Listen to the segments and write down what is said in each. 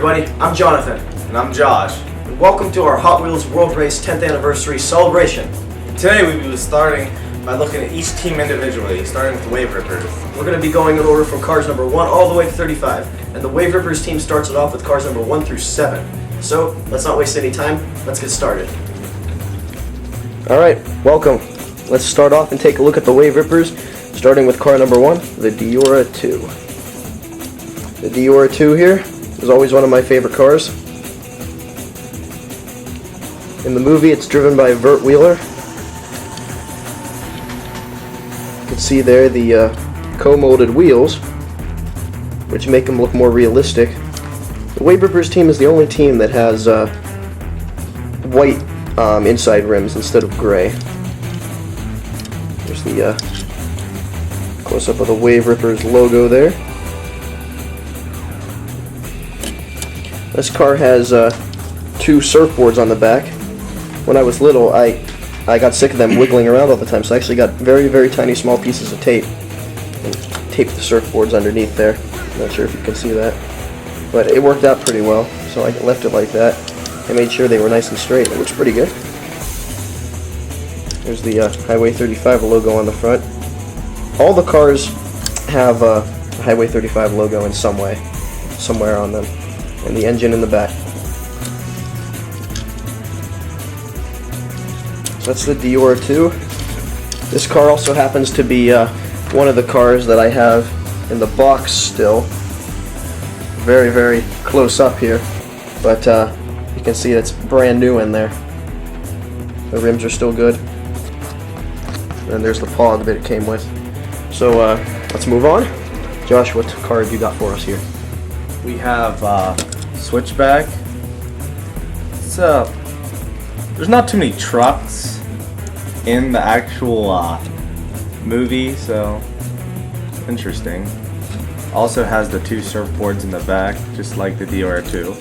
everybody, I'm Jonathan. And I'm Josh. And welcome to our Hot Wheels World Race 10th Anniversary celebration. Today we will be starting by looking at each team individually, starting with the Wave Rippers. We're going to be going in order from cars number 1 all the way to 35. And the Wave Rippers team starts it off with cars number 1 through 7. So, let's not waste any time, let's get started. Alright, welcome. Let's start off and take a look at the Wave Rippers, starting with car number 1, the Deora II. The Deora II here is always one of my favorite cars. In the movie, it's driven by Vert Wheeler. You can see there the co-molded wheels, which make them look more realistic. The Wave Rippers team is the only team that has white inside rims instead of gray. There's the close-up of the Wave Rippers logo there. This car has 2 surfboards on the back. When I was little, I got sick of them wiggling around all the time, so I actually got very, very tiny small pieces of tape and taped the surfboards underneath there. I'm not sure if you can see that, but it worked out pretty well, so I left it like that. I made sure they were nice and straight. It looks pretty good. There's the Highway 35 logo on the front. All the cars have a Highway 35 logo in some way, somewhere on them, and the engine in the back. So that's the Deora II. This car also happens to be one of the cars that I have in the box still. Very, very close up here, but you can see it's brand new in there. The rims are still good. And there's the Pog that it came with. So let's move on. Josh, what car have you got for us here? We have Switchback. There's not too many trucks in the actual movie, so interesting. Also has the 2 surfboards in the back, just like the Deora II.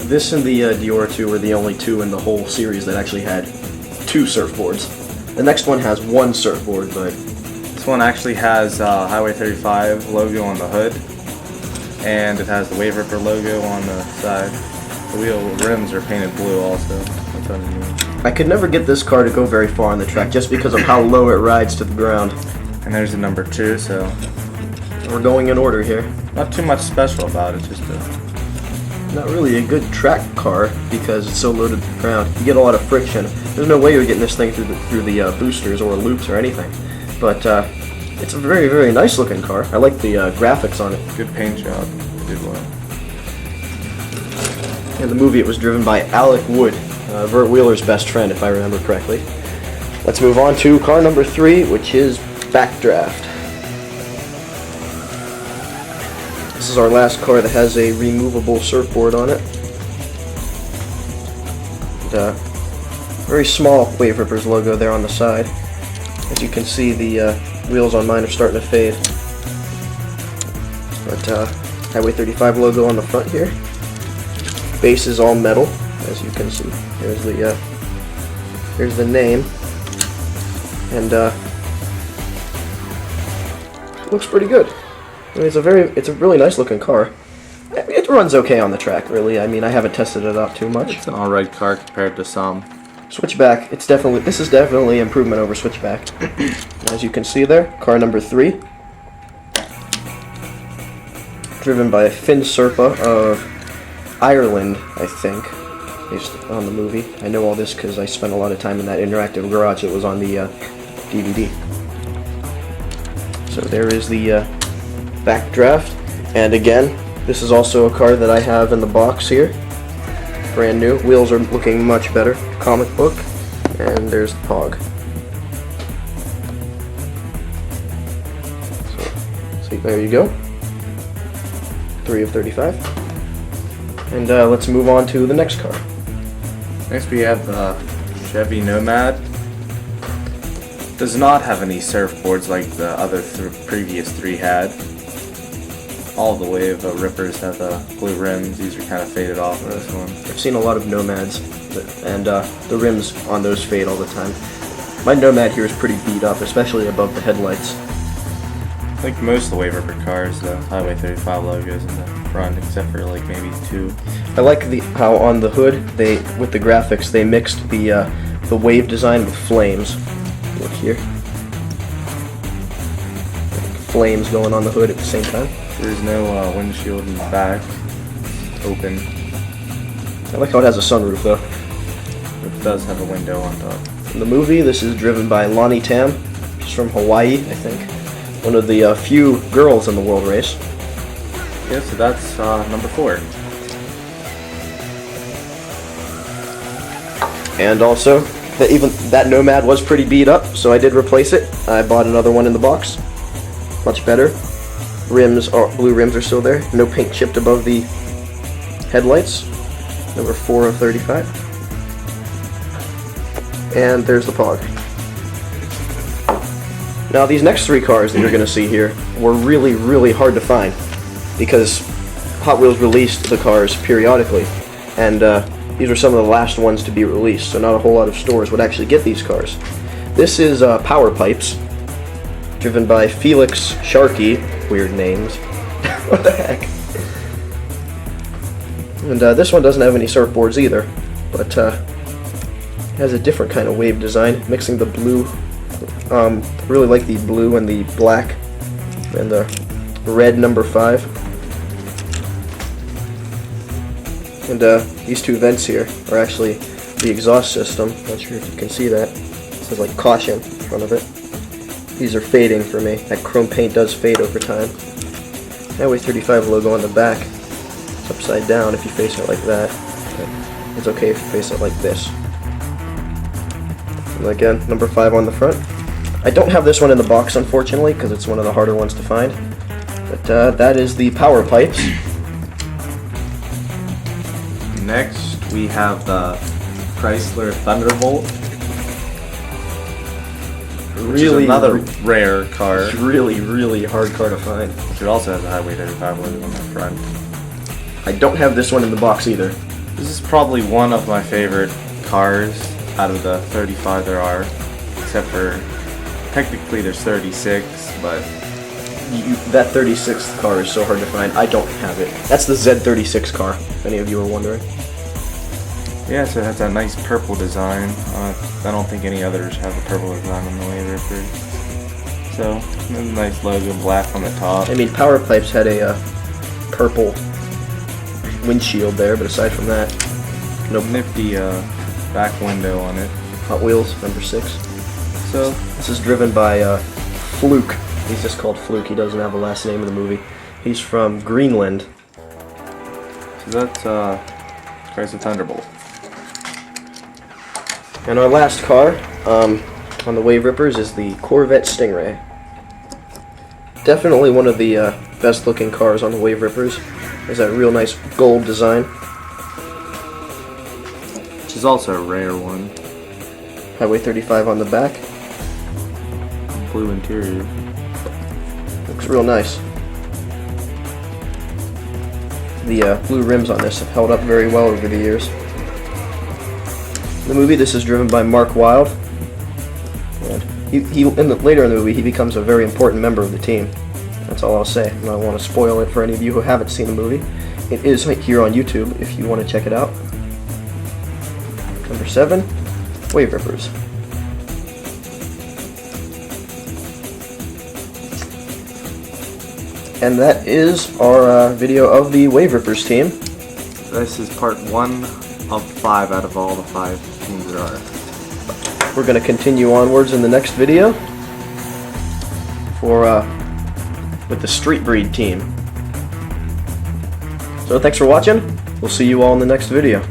This and the Deora II were the only 2 in the whole series that actually had 2 surfboards. The next one has 1 surfboard, but this one actually has Highway 35 logo on the hood, and it has the Wave Ripper logo on the side. The wheel rims are painted blue also. That's underneath. I could never get this car to go very far on the track just because of how low it rides to the ground. And there's the number 2, so we're going in order here. not too much special about it, just not really a good track car because it's so low to the ground. You get a lot of friction. There's no way you're getting this thing through the boosters or loops or anything. But it's a very, very nice looking car. I like the graphics on it. good paint job. They did well. In the movie, it was driven by Alec Wood, Vert Wheeler's best friend, if I remember correctly. Let's move on to car number 3, which is Backdraft. This is our last car that has a removable surfboard on it. And, very small Wave Rippers logo there on the side. As you can see, the wheels on mine are starting to fade. But Highway 35 logo on the front here. Base is all metal, as you can see. Here's the name, and looks pretty good. I mean, it's a really nice looking car. It runs okay on the track, really. I mean, I haven't tested it out too much. It's an alright car compared to some. Switchback, this is definitely an improvement over Switchback. As you can see there, car number 3, driven by Finn Serpa of Ireland, I think, based on the movie. I know all this because I spent a lot of time in that interactive garage that was on the DVD. So there is the Backdraft, and again, this is also a car that I have in the box here. Brand new. Wheels are looking much better. Comic book, and there's the Pog. So there you go. 3 of 35. And let's move on to the next car. Next we have the Chevy Nomad. Does not have any surfboards like the other previous 3 had. All the Wave Rippers have blue rims. These are kind of faded off of this one. I've seen a lot of Nomads, and the rims on those fade all the time. My Nomad here is pretty beat up, especially above the headlights. I think most of the Wave Ripper cars, the Highway 35 logos in there. front, except for like maybe 2. I like how on the hood with the graphics they mixed the wave design with flames. Look here, flames going on the hood at the same time. There's no windshield in the back. Open. I like how it has a sunroof though. It does have a window on top. In the movie, this is driven by Lonnie Tam. She's from Hawaii, I think. One of the few girls in the world race. Yeah, so that's number 4. And also, that Nomad was pretty beat up, so I did replace it. I bought another one in the box. Much better. Blue rims are still there. No paint chipped above the headlights. Number 4 of 35. And there's the Pog. Now these next 3 cars that you're going to see here were really, really hard to find because Hot Wheels released the cars periodically, and these were some of the last ones to be released, so not a whole lot of stores would actually get these cars. This is Power Pipes, driven by Felix Sharkey. Weird names. What the heck? And this one doesn't have any surfboards either, but it has a different kind of wave design, mixing the blue. Really like the blue and the black and the red number 5. And these 2 vents here are actually the exhaust system. Not sure if you can see that. It says like caution in front of it. These are fading for me. That chrome paint does fade over time. Highway 35 logo on the back. It's upside down if you face it like that. But it's okay if you face it like this. And again, number 5 on the front. I don't have this one in the box, unfortunately, because it's one of the harder ones to find. But that is the Power Pipes. Next, we have the Chrysler Thunderbolt. Really, another rare car. It's really, really hard car to find. It also has a Highway 35 logo on the front. I don't have this one in the box either. This is probably one of my favorite cars out of the 35 there are, except for technically there's 36, but that 36th car is so hard to find. I don't have it. That's the Z36 car, if any of you are wondering. yeah, so it has that nice purple design. I don't think any others have a purple design on the way rippers. So, a nice logo, black on the top. I mean, Power Pipes had a purple windshield there, but aside from that, no Nifty back window on it. Hot Wheels, number 6. So, This is driven by Fluke. He's just called Fluke. He doesn't have a last name in the movie. He's from Greenland. so that's Chrysler Thunderbolt. And our last car on the Wave Rippers is the Corvette Stingray. Definitely one of the best looking cars on the Wave Rippers. There's that real nice gold design. Which is also a rare one. Highway 35 on the back. Blue interior. Looks real nice. The blue rims on this have held up very well over the years. In the movie, this is driven by Mark Wilde. And later in the movie, he becomes a very important member of the team. That's all I'll say. I don't want to spoil it for any of you who haven't seen the movie. It is here on YouTube if you want to check it out. Number 7, Wave Rippers. And that is our video of the Wave Rippers team. This is part 1 of 5 out of all the 5 teams there are. We're going to continue onwards in the next video with the Street Breed team. So thanks for watching. We'll see you all in the next video.